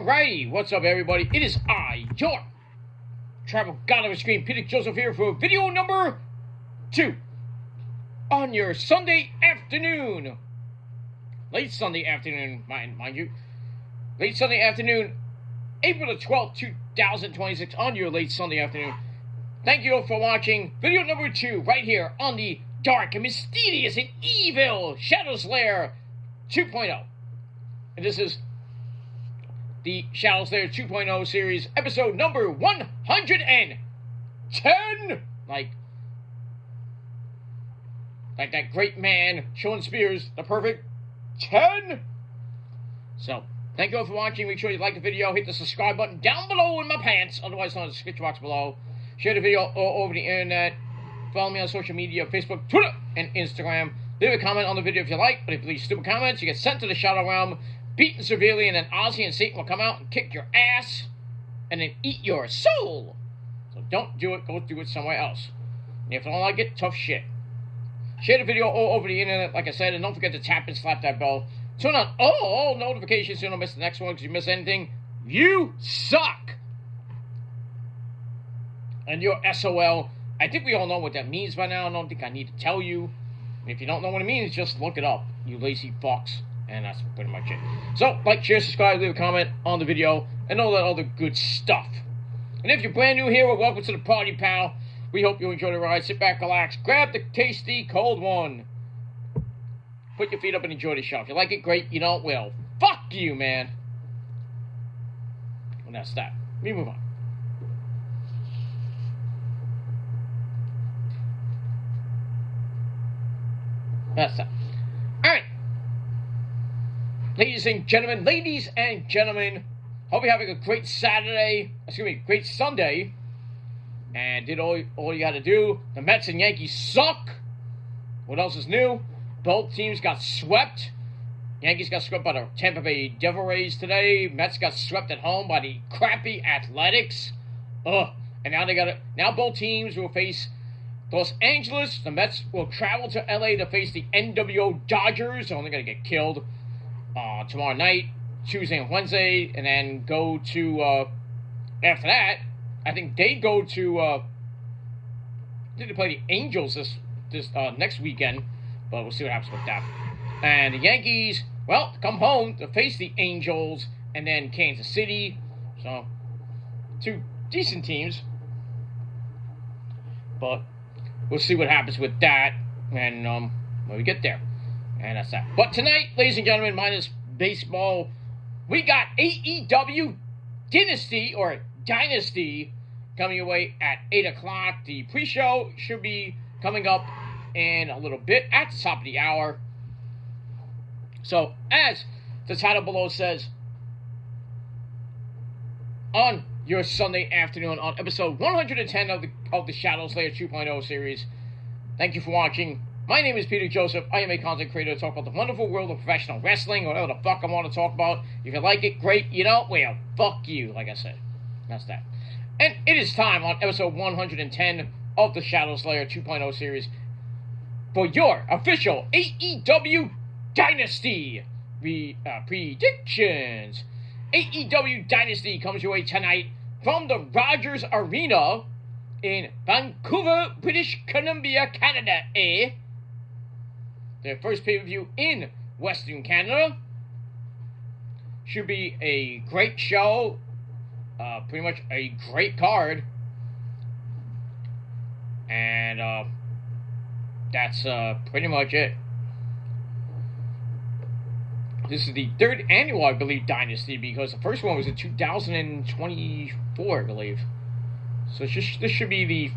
Alrighty, what's up everybody? It is I, your travel god of the screen, Peter Joseph here for video number 2 on your Sunday afternoon. Late Sunday afternoon, mind you. Late Sunday afternoon, April the 12th, 2026 on your late Sunday afternoon. Thank you all for watching video number 2 right here on the dark and mysterious and evil Shadows Lair 2.0. And this is the Shadows Lair 2.0 series, episode number 110. Like that great man, Sean Spears, the perfect 10. So, thank you all for watching. Make sure you like the video, hit the subscribe button down below in my pants, otherwise known as the description box below. Share the video all over the internet. Follow me on social media, Facebook, Twitter, and Instagram. Leave a comment on the video if you like, but if you leave stupid comments, you get sent to the Shadow Realm, beaten severely, and then Ozzy and Satan will come out and kick your ass, and then eat your soul. So don't do it, go do it somewhere else. And if you don't like it, tough shit. Share the video all over the internet, like I said, and don't forget to tap and slap that bell. Turn on all notifications so you don't miss the next one, because if you miss anything, you suck. And you're SOL. I think we all know what that means by now. I don't think I need to tell you. And if you don't know what it means, just look it up, you lazy fucks. And that's pretty much it. So, like, share, subscribe, leave a comment on the video, and all that other good stuff. And if you're brand new here, well, welcome to the party, pal. We hope you enjoy the ride. Sit back, relax, grab the tasty cold one. Put your feet up and enjoy the show. If you like it, great. You don't, well, fuck you, man. And that's that. Let me move on. That's that. Alright. Ladies and gentlemen, hope you're having a great great Sunday, and did all you got to do. The Mets and Yankees suck. What else is new? Both teams got swept. Yankees got swept by the Tampa Bay Devil Rays today. Mets got swept at home by the crappy Athletics. And now both teams will face Los Angeles. The Mets will travel to LA to face the NWO Dodgers. They're only going to get killed tomorrow night, Tuesday and Wednesday, and then go to, after that, I think they go to, I think they play the Angels this next weekend, but we'll see what happens with that. And the Yankees, well, come home to face the Angels, and then Kansas City, so, 2 decent teams, but we'll see what happens with that, and, when we get there. And that's that. But tonight, ladies and gentlemen, minus baseball, we got AEW Dynasty coming your way at 8 o'clock. The pre-show should be coming up in a little bit at the top of the hour. So, as the title below says, on your Sunday afternoon on episode 110 of the Shadows Lair 2.0 series, thank you for watching. My name is Peter Joseph. I am a content creator to talk about the wonderful world of professional wrestling, or whatever the fuck I want to talk about. If you like it, great. You don't, well, fuck you, like I said. That's that. And it is time on episode 110 of the Shadows Lair 2.0 series for your official AEW Dynasty predictions. AEW Dynasty comes your way tonight from the Rogers Arena in Vancouver, British Columbia, Canada, Their first pay-per-view in Western Canada. Should be a great show. Pretty much a great card. And that's pretty much it. This is the 3rd annual, I believe, Dynasty, because the first one was in 2024, I believe. So this should be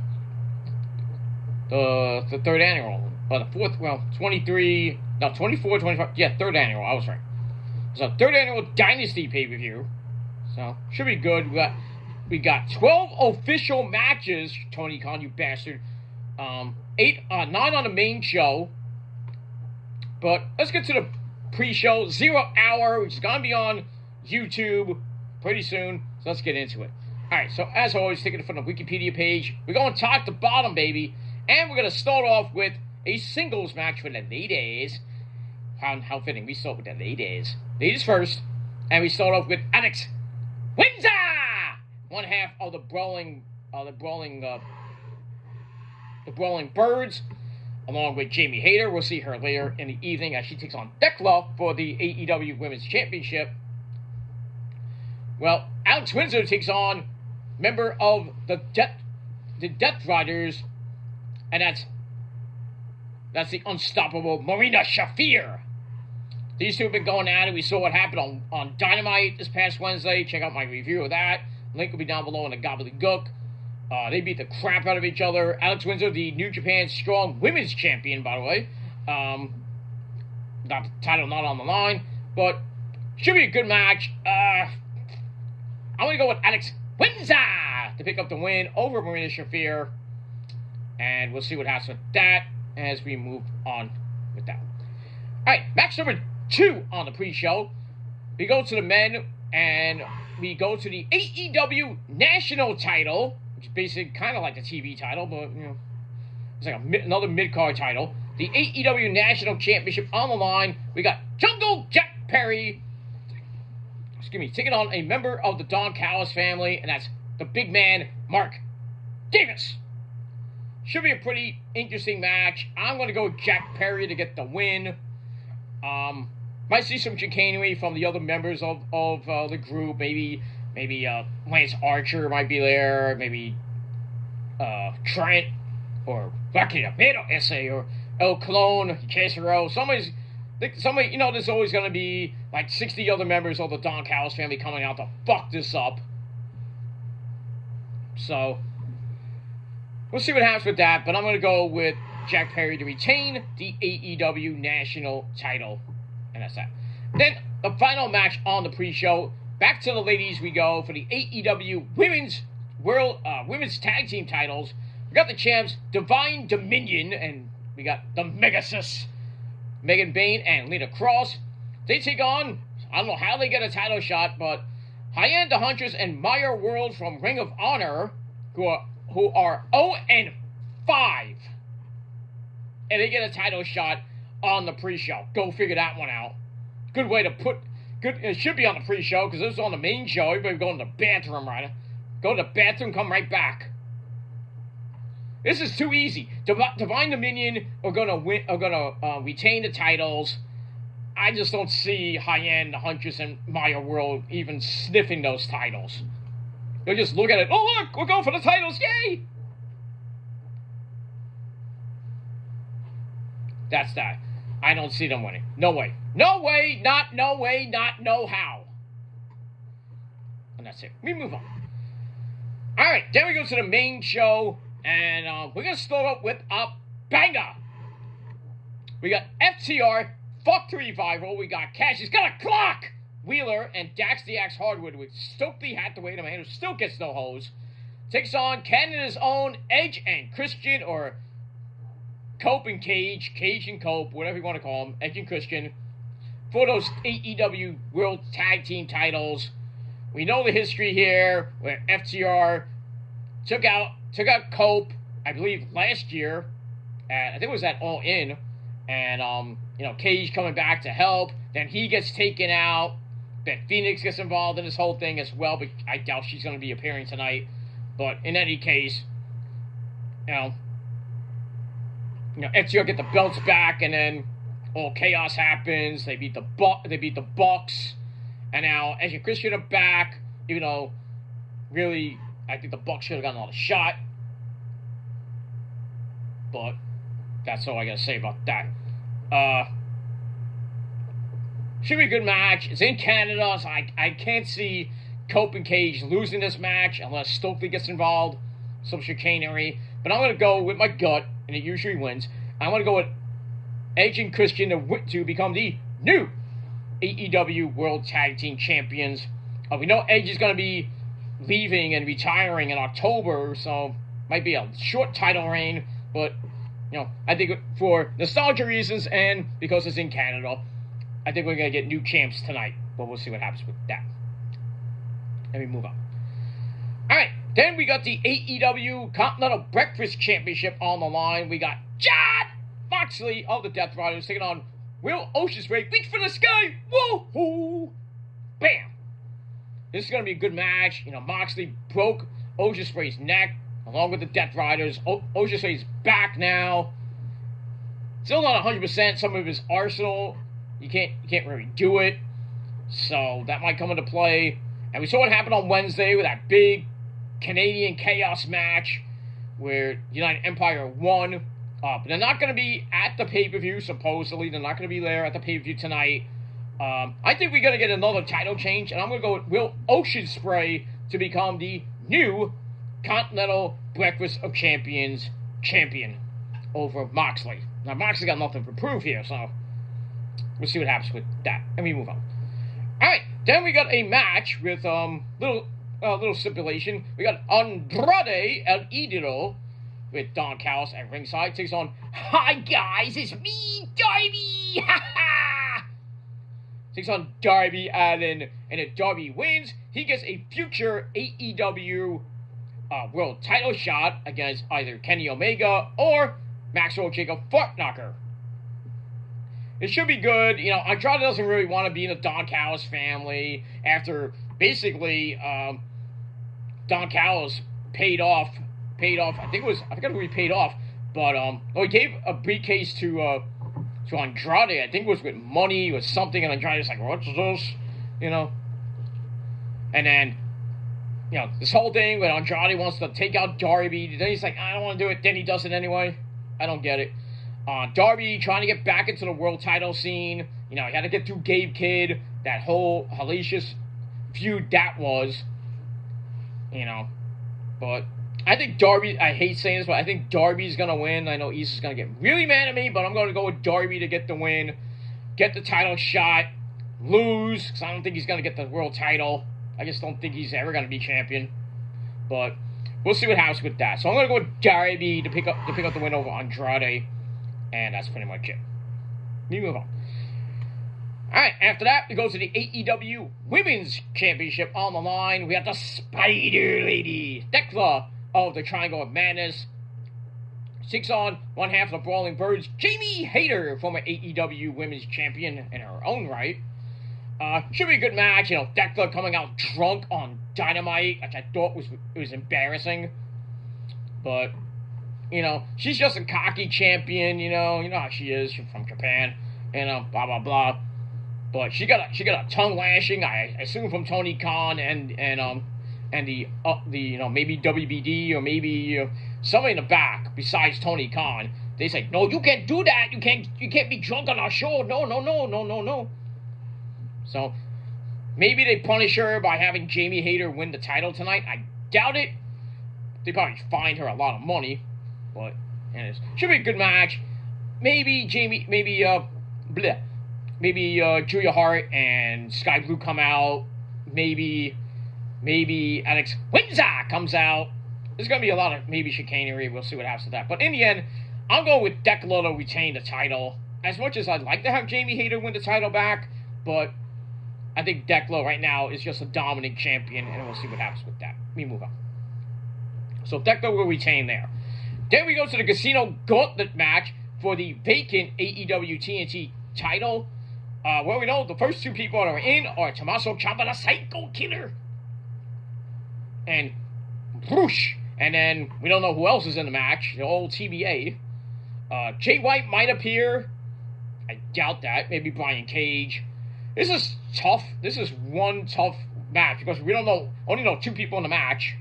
the 3rd annual. Or the 4th, well, 24, 25, yeah, 3rd annual, I was right. So, 3rd annual Dynasty pay-per-view. So, should be good. We got 12 official matches, Tony Khan, you bastard. 9 on the main show. But, let's get to the pre-show, 0 hour, which is going to be on YouTube pretty soon. So, let's get into it. Alright, so, as always, taking it from the Wikipedia page, we're going top to bottom, baby. And we're going to start off with a singles match for the ladies. How fitting. We start with the ladies. Ladies first. And we start off with wins. One half of the Brawling Birds, along with Jamie Hayter. We'll see her later in the evening as she takes on Thekla for the AEW Women's Championship. Well, Alex Windsor takes on member of the Death Riders, and that's the unstoppable Marina Shafir. These two have been going at it. We saw what happened on Dynamite this past Wednesday. Check out my review of that. Link will be down below in the gobbledygook. They beat the crap out of each other. Alex Windsor, the New Japan Strong Women's Champion, by the way. Got the title not on the line, but should be a good match. I'm going to go with Alex Windsor to pick up the win over Marina Shafir. And we'll see what happens with that as we move on with that. Alright, match number 2 on the pre-show. We go to the men, and we go to the AEW National title, which is basically kind of like the TV title, but, you know, it's like another mid-card title. The AEW National Championship on the line. We got Jungle Jack Perry, taking on a member of the Don Callis family, and that's the big man, Mark Davis. Should be a pretty interesting match. I'm going to go with Jack Perry to get the win. Might see some chicanery from the other members of the group. Maybe Lance Archer might be there. Maybe Trent or Lucky Amado Essay or El Colon, Casero. Somebody, you know, there's always going to be like 60 other members of the Don Callis family coming out to fuck this up. So we'll see what happens with that, but I'm going to go with Jack Perry to retain the AEW National title. And that's that. Then, the final match on the pre-show. Back to the ladies we go for the AEW Women's Tag Team titles. We got the champs, Divine Dominion, and we got the Megasis, Megan Bayne and Lita Cross. They take on, I don't know how they get a title shot, but Hyann the Huntress and Maya World from Ring of Honor, who are 0-5. And they get a title shot on the pre-show. Go figure that one out. Good way to put... It should be on the pre-show, because it was on the main show. Everybody go in the bathroom, right? Go to the bathroom, come right back. This is too easy. Divine Dominion are gonna retain the titles. I just don't see Hyann the Huntress and Maya World even sniffing those titles. They'll just look at it. Oh, look! We're going for the titles! Yay! That's that. I don't see them winning. No way. No way, not no way, not no how. And that's it. We move on. Alright, then we go to the main show. And we're going to start up with a banger. We got FTR, fuck the Revival. We got Cash. He's got a clock. Wheeler and Dax the Axe Hardwood with Stokely Hathaway, the man who still gets no hose. Takes on Canada's own Edge and Christian, or Cope and Cage, Cage and Cope, whatever you want to call them, Edge and Christian, for those AEW World Tag Team titles. We know the history here, where FTR took out Cope, I believe, last year. I think it was at All In. And, Cage coming back to help. Then he gets taken out. Then Phoenix gets involved in this whole thing as well, but I doubt she's going to be appearing tonight. But in any case, FTR get the belts back, and then all chaos happens. They beat the Bucks, and now Edge and Christian are back. Even though, really, I think the Bucks should have gotten another shot. But that's all I gotta say about that. Should be a good match. It's in Canada, so I can't see Cope and Cage losing this match unless Stokely gets involved. Some chicanery. But I'm gonna go with my gut, and it usually wins. I'm going to go with Edge and Christian to become the new AEW World Tag Team Champions. We know Edge is going to be leaving and retiring in October, so might be a short title reign, but, I think for nostalgia reasons and because it's in Canada, I think we're going to get new champs tonight, but we'll see what happens with that. Let me move on. Alright, then we got the AEW Continental Breakfast Championship on the line. We got Jon Moxley of the Death Riders taking on Will Ospreay. Reach for the sky! Woo-hoo! Bam! This is going to be a good match. You know, Moxley broke Ospreay's neck along with the Death Riders. Ospreay's back now. Still not 100%. Some of his arsenal, you can't really do it. So that might come into play. And we saw what happened on Wednesday with that big Canadian Chaos match where United Empire won. But they're not going to be at the pay-per-view, supposedly. They're not going to be there at the pay-per-view tonight. I think we're going to get another title change, and I'm going to go with Will Ospreay to become the new Continental Breakfast of Champions champion over Moxley. Now, Moxley got nothing to prove here, so we'll see what happens with that. And we move on. Alright, then we got a match with little stipulation. We got Andrade El Idolo with Don Callis at ringside. Takes on, hi guys, it's me, Darby! Ha ha! Takes on Darby Allin, and if Darby wins, he gets a future AEW world title shot against either Kenny Omega or Maxwell Jacob Fartknocker. It should be good. You know, Andrade doesn't really want to be in the Don Callis family after basically Don Callis paid off. I forgot who he paid off, but he gave a briefcase to Andrade. I think it was with money or something, and Andrade's like, what's this? You know, and then this whole thing when Andrade wants to take out Darby, then he's like, I don't want to do it. Then he does it anyway. I don't get it. Darby trying to get back into the world title scene. You know, he had to get through Gabe Kidd, that whole hellacious feud that was. You know, but I think Darby, I hate saying this, but I think Darby's going to win. I know East is going to get really mad at me, but I'm going to go with Darby to get the win, get the title shot, lose, because I don't think he's going to get the world title. I just don't think he's ever going to be champion. But we'll see what happens with that. So I'm going to go with Darby to pick up the win over Andrade, and that's pretty much it. We move on. Alright, after that, we go to the AEW Women's Championship on the line. We have the Spider Lady, Thekla of the Triangle of Madness. Takes on one half of the Brawling Birds, Jamie Hayter, former AEW Women's Champion in her own right. Should be a good match. You know, Thekla coming out drunk on Dynamite, which I thought was embarrassing. But, you know, she's just a cocky champion, you know how she is. She's from Japan, blah, blah, blah. But she got a tongue lashing, I assume from Tony Khan and the maybe WBD or maybe somebody in the back besides Tony Khan. They say, no, you can't do that. You can't be drunk on our show. No. So maybe they punish her by having Jamie Hayter win the title tonight. I doubt it. They probably fined her a lot of money, but it should be a good match. Maybe Julia Hart and Sky Blue come out. Maybe Alex Windsor comes out. There's going to be a lot of maybe chicanery. We'll see what happens with that. But in the end, I'm going with Thekla to retain the title. As much as I'd like to have Jamie Hayter win the title back, but I think Thekla right now is just a dominant champion, and we'll see what happens with that. Let me move on. So Thekla will retain there. Then we go to the Casino Gauntlet match for the vacant AEW TNT title. Well, we know the first two people that are in are Tommaso Ciampa, the Psycho Killer, and Bruce. And then we don't know who else is in the match, the old TBA. Jay White might appear. I doubt that. Maybe Brian Cage. This is tough. This is one tough match because we only know two people in the match.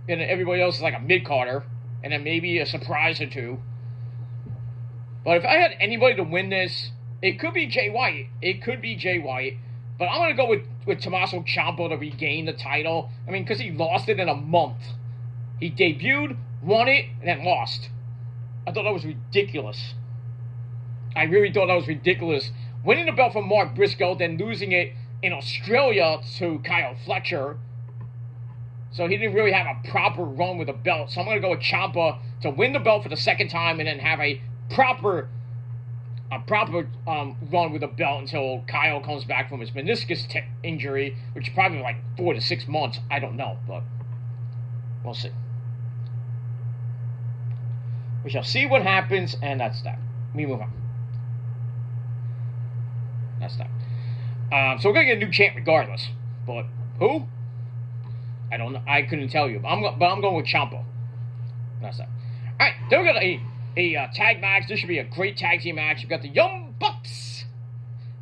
And everybody else is like a mid-carder. And then maybe a surprise or two. But if I had anybody to win this, it could be Jay White. But I'm going to go with Tommaso Ciampa to regain the title. I mean, because he lost it in a month. He debuted, won it, and then lost. I thought that was ridiculous. I really thought that was ridiculous. Winning the belt from Mark Briscoe, then losing it in Australia to Kyle Fletcher. So he didn't really have a proper run with the belt. So I'm going to go with Ciampa to win the belt for the second time and then have a proper run with the belt until Kyle comes back from his meniscus injury, which is probably like 4 to 6 months. I don't know, but we'll see. We shall see what happens, and that's that. We move on. That's that. So we're going to get a new chant regardless. But who? I don't know. I couldn't tell you. But I'm going with Ciampa. That's that. All right, then we got a tag match. This should be a great tag team match. We've got the Young Bucks,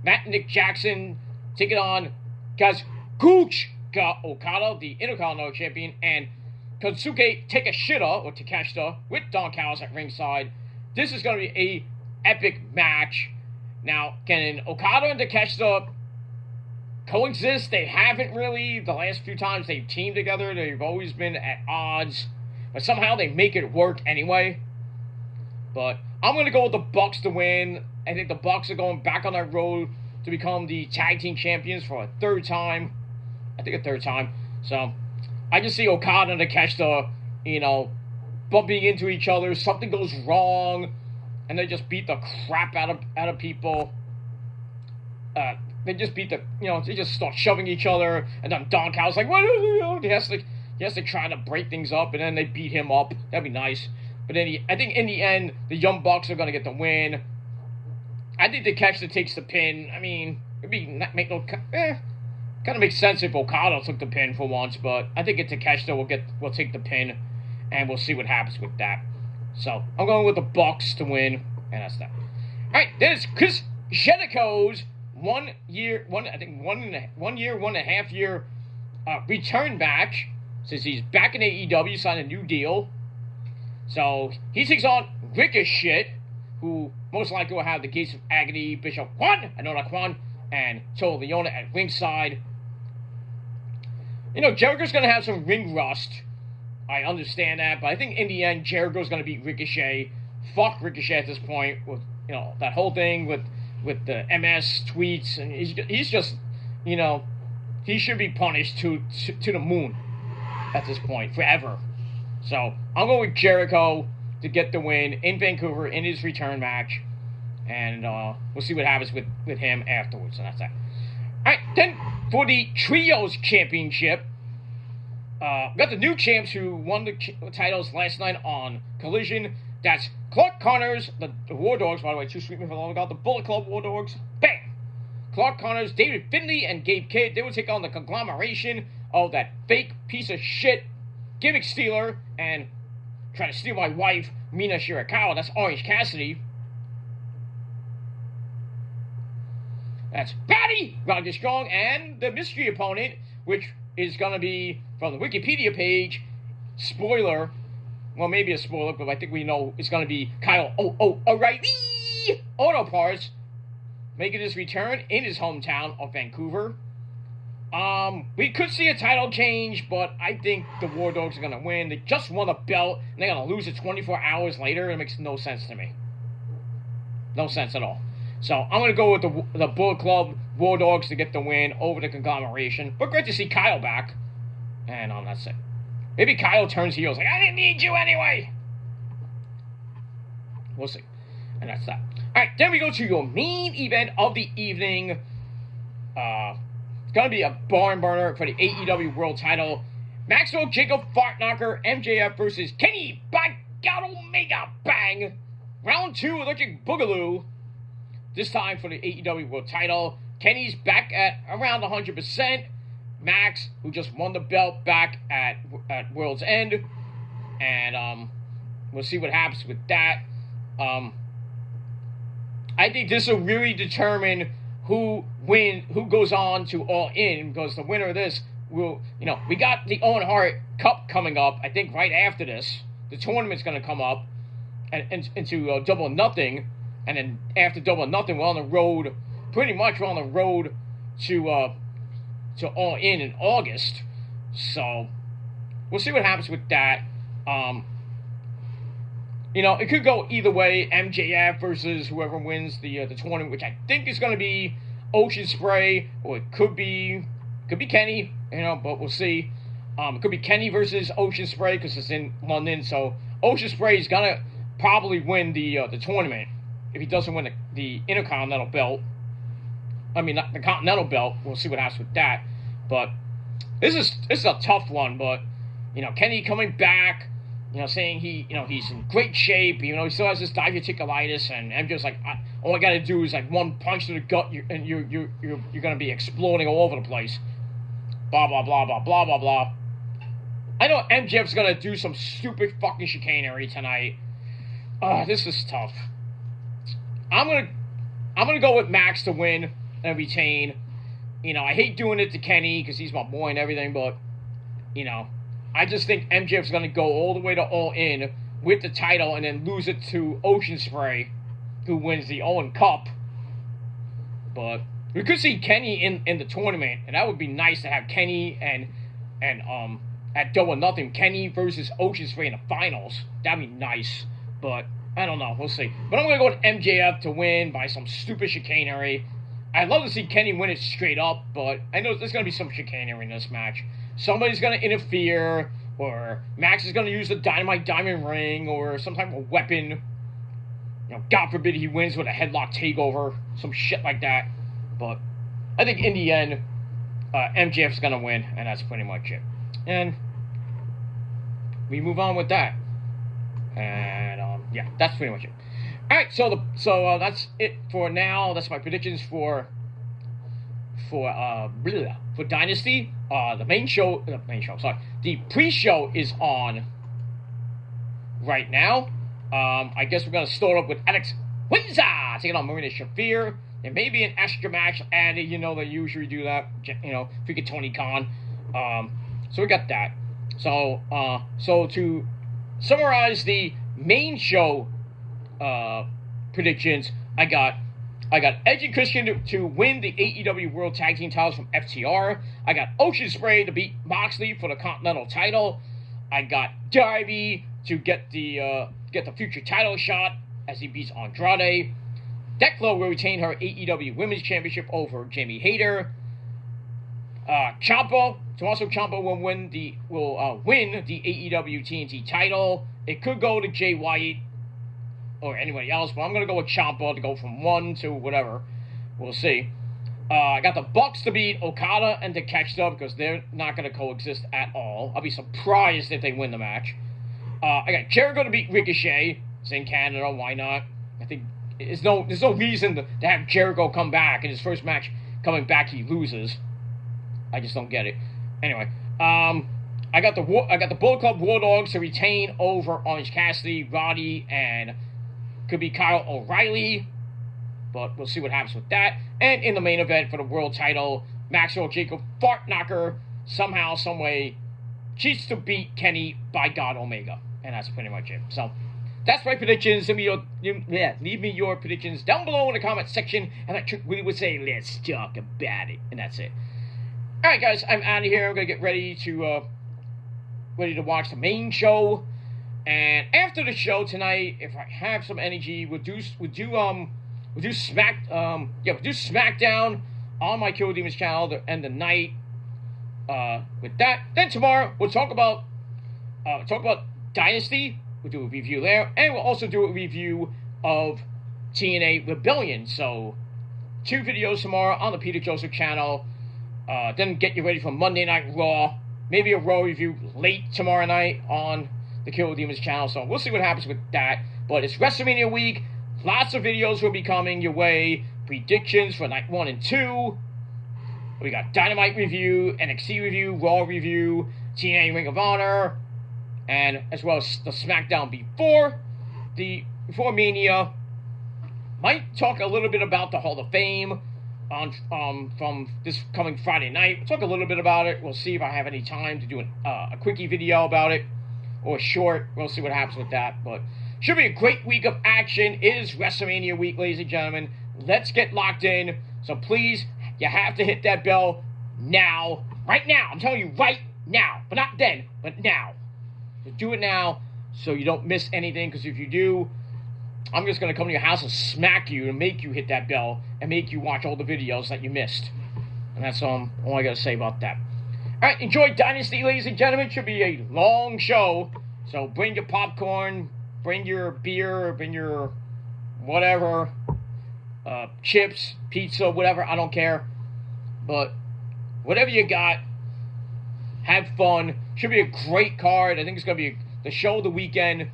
Matt and Nick Jackson, taking on Kazuchika Okada, the Intercontinental Champion, and Konosuke Takeshita with Don Callis at ringside. This is going to be a epic match. Now, can Okada and Takeshita coexist? They haven't really. The last few times they've teamed together, they've always been at odds. But somehow they make it work anyway. But I'm going to go with the Bucks to win. I think the Bucks are going back on that road to become the tag team champions for a third time. I think a third time. So, I just see Okada and Takeshita, bumping into each other. Something goes wrong, and they just beat the crap out of people. They just beat they just start shoving each other, and then Don Callis like, what? He has to try to break things up, and then they beat him up. That'd be nice. But I think in the end, the Young Bucks are going to get the win. I think Takeshita takes the pin. I mean, kind of makes sense if Okada took the pin for once, but I think Takeshita will take the pin, and we'll see what happens with that. So I'm going with the Bucks to win, and that's that. All right, then it's Chris Jericho's 1 year, 1.5 year return match, since he's back in AEW, signed a new deal. So he takes on Ricochet, who most likely will have the Gates of Agony, Bishop Juan, Anoda Kwan, and Toa Leona at ringside. Jericho's going to have some ring rust. I understand that, but I think in the end, Jericho's going to beat Ricochet. Fuck Ricochet at this point with, that whole thing with the MS tweets, and he's just, he should be punished to the moon at this point, forever. So, I'm going with Jericho to get the win in Vancouver in his return match, and we'll see what happens with him afterwards, and that's that. Alright, then for the Trios Championship, we got the new champs who won the titles last night on Collision. That's Clark Connors, the War Dogs, by the way, Too Sweet Me for Love, got the Bullet Club War Dogs. Bam! Clark Connors, David Finlay, and Gabe Kidd. They will take on the conglomeration of that fake piece of shit gimmick stealer and try to steal my wife, Mina Shirakawa. That's Orange Cassidy. That's Patty Rodgers Strong, and the mystery opponent, which is going to be from the Wikipedia page. Spoiler. Well, maybe a spoiler, but I think we know it's going to be Kyle O'Reilly Auto Parts making his return in his hometown of Vancouver. We could see a title change, but I think the War Dogs are going to win. They just won the belt, and they're going to lose it 24 hours later. It makes no sense to me. No sense at all. So I'm going to go with the Bullet Club War Dogs to get the win over the conglomeration. But great to see Kyle back. And that's it. Maybe Kyle turns heels like, I didn't need you anyway. We'll see. And that's that. Alright, then we go to your main event of the evening. It's going to be a barn burner for the AEW World title. Maxwell Jacob Fartknocker, MJF versus Kenny by God Omega Bang. Round 2 Electric Boogaloo. This time for the AEW World title. Kenny's back at around 100%. Max, who just won the belt, back at World's End. And we'll see what happens with that. I think this will really determine who goes on to All In, because the winner of this will, we got the Owen Hart Cup coming up, I think right after this. The tournament's going to come up and into Double or Nothing, and then after Double or Nothing, we're on the road to All In August. So we'll see what happens with that. It could go either way. MJF versus whoever wins the tournament, which I think is going to be Ocean Spray, or it could be Kenny. But we'll see. It could be Kenny versus Ocean Spray because it's in London. So Ocean Spray is gonna probably win the tournament if he doesn't win the Intercontinental belt. I mean, not the Continental belt. We'll see what happens with that. But this is a tough one. But Kenny coming back. Saying he's in great shape. He still has this diverticulitis, and MJ's like, all I gotta do is like one punch to the gut, and you're gonna be exploding all over the place. blah, blah, blah, blah, blah, blah, blah. I know MJF's going to do some stupid fucking chicanery tonight. This is tough. I'm gonna go with Max to win and retain. You know, I hate doing it to Kenny because he's my boy and everything, but, you know, I just think MJF's going to go all the way to All In with the title and then lose it to Ocean Spray, who wins the Owen Cup. But we could see Kenny in the tournament, and that would be nice to have Kenny and at Double or Nothing, Kenny versus Ocean Spray in the finals. That'd be nice, but I don't know. We'll see. But I'm going to go with MJF to win by some stupid chicanery. I'd love to see Kenny win it straight up, but I know there's going to be some chicanery in this match. Somebody's going to interfere, or Max is going to use the Dynamite Diamond Ring, or some type of weapon. You know, God forbid he wins with a headlock takeover, some shit like that. But I think in the end, MJF's going to win, and that's pretty much it. And we move on with that. And, yeah, that's pretty much it. Alright, so that's it for now. That's my predictions for Dynasty. The pre-show is on right now. I guess we're going to start up with Alex Windsor taking on Marina Shafir. There may be an extra match added. You know, they usually do that. You know, freaking Tony Khan. So we got that. So to summarize the main show predictions, I got Edge and Christian to win the AEW World Tag Team titles from FTR. I got Ocean Spray to beat Moxley for the Continental title. I got Darby to get the future title shot as he beats Andrade. Declo will retain her AEW Women's Championship over Jamie Hayter. Tommaso Ciampa will win the AEW TNT title. It could go to Jay White or anybody else, but I'm going to go with Ciampa to go from 1 to whatever. We'll see. I got the Bucks to beat Okada and Takeshita because they're not going to coexist at all. I'll be surprised if they win the match. I got Jericho to beat Ricochet. It's in Canada. Why not? I think there's no reason to have Jericho come back in his first match. Coming back, he loses. I just don't get it. Anyway, I got the Bullet Club War Dogs to retain over Orange Cassidy, Roddy, and could be Kyle O'Reilly, but we'll see what happens with that. And in the main event for the world title, Maxwell Jacob Fartknocker somehow, someway cheats to beat Kenny by God Omega, and that's pretty much it. So that's my predictions. Leave me your predictions down below in the comment section, and like Trick Willie would say, let's talk about it, and that's it. All right, guys, I'm out of here. I'm gonna get ready to watch the main show, and after the show tonight, if I have some energy, we'll do SmackDown on my Kill Demons channel to end the night. With that, then tomorrow we'll talk about Dynasty. We'll do a review there, and we'll also do a review of TNA Rebellion. So 2 videos tomorrow on the Peter Joseph channel. Then get you ready for Monday Night Raw. Maybe a Raw review late tomorrow night on the Kill Demons channel. So we'll see what happens with that. But it's WrestleMania week. Lots of videos will be coming your way. Predictions for night 1 and 2. We got Dynamite review, NXT review, Raw review, TNA Ring of Honor, and as well as the SmackDown before Mania. Might talk a little bit about the Hall of Fame from this coming Friday night. We'll talk a little bit about it. We'll see if I have any time to do a quickie video about it, or a short. We'll see what happens with that. But should be a great week of action. It is WrestleMania week, ladies and gentlemen. Let's get locked in. So please, you have to hit that bell now. Right now. I'm telling you right now. But not then, but now. So do it now so you don't miss anything, because if you do, I'm just going to come to your house and smack you and make you hit that bell and make you watch all the videos that you missed. And that's all I got to say about that. Alright, enjoy Dynasty, ladies and gentlemen. It should be a long show. So bring your popcorn, bring your beer, bring your whatever, chips, pizza, whatever, I don't care. But whatever you got, have fun. Should be a great card. I think it's going to be the show of the weekend.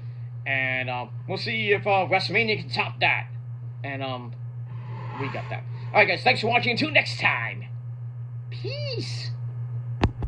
And we'll see if WrestleMania can top that. And we got that. Alright, guys, thanks for watching. Until next time. Peace.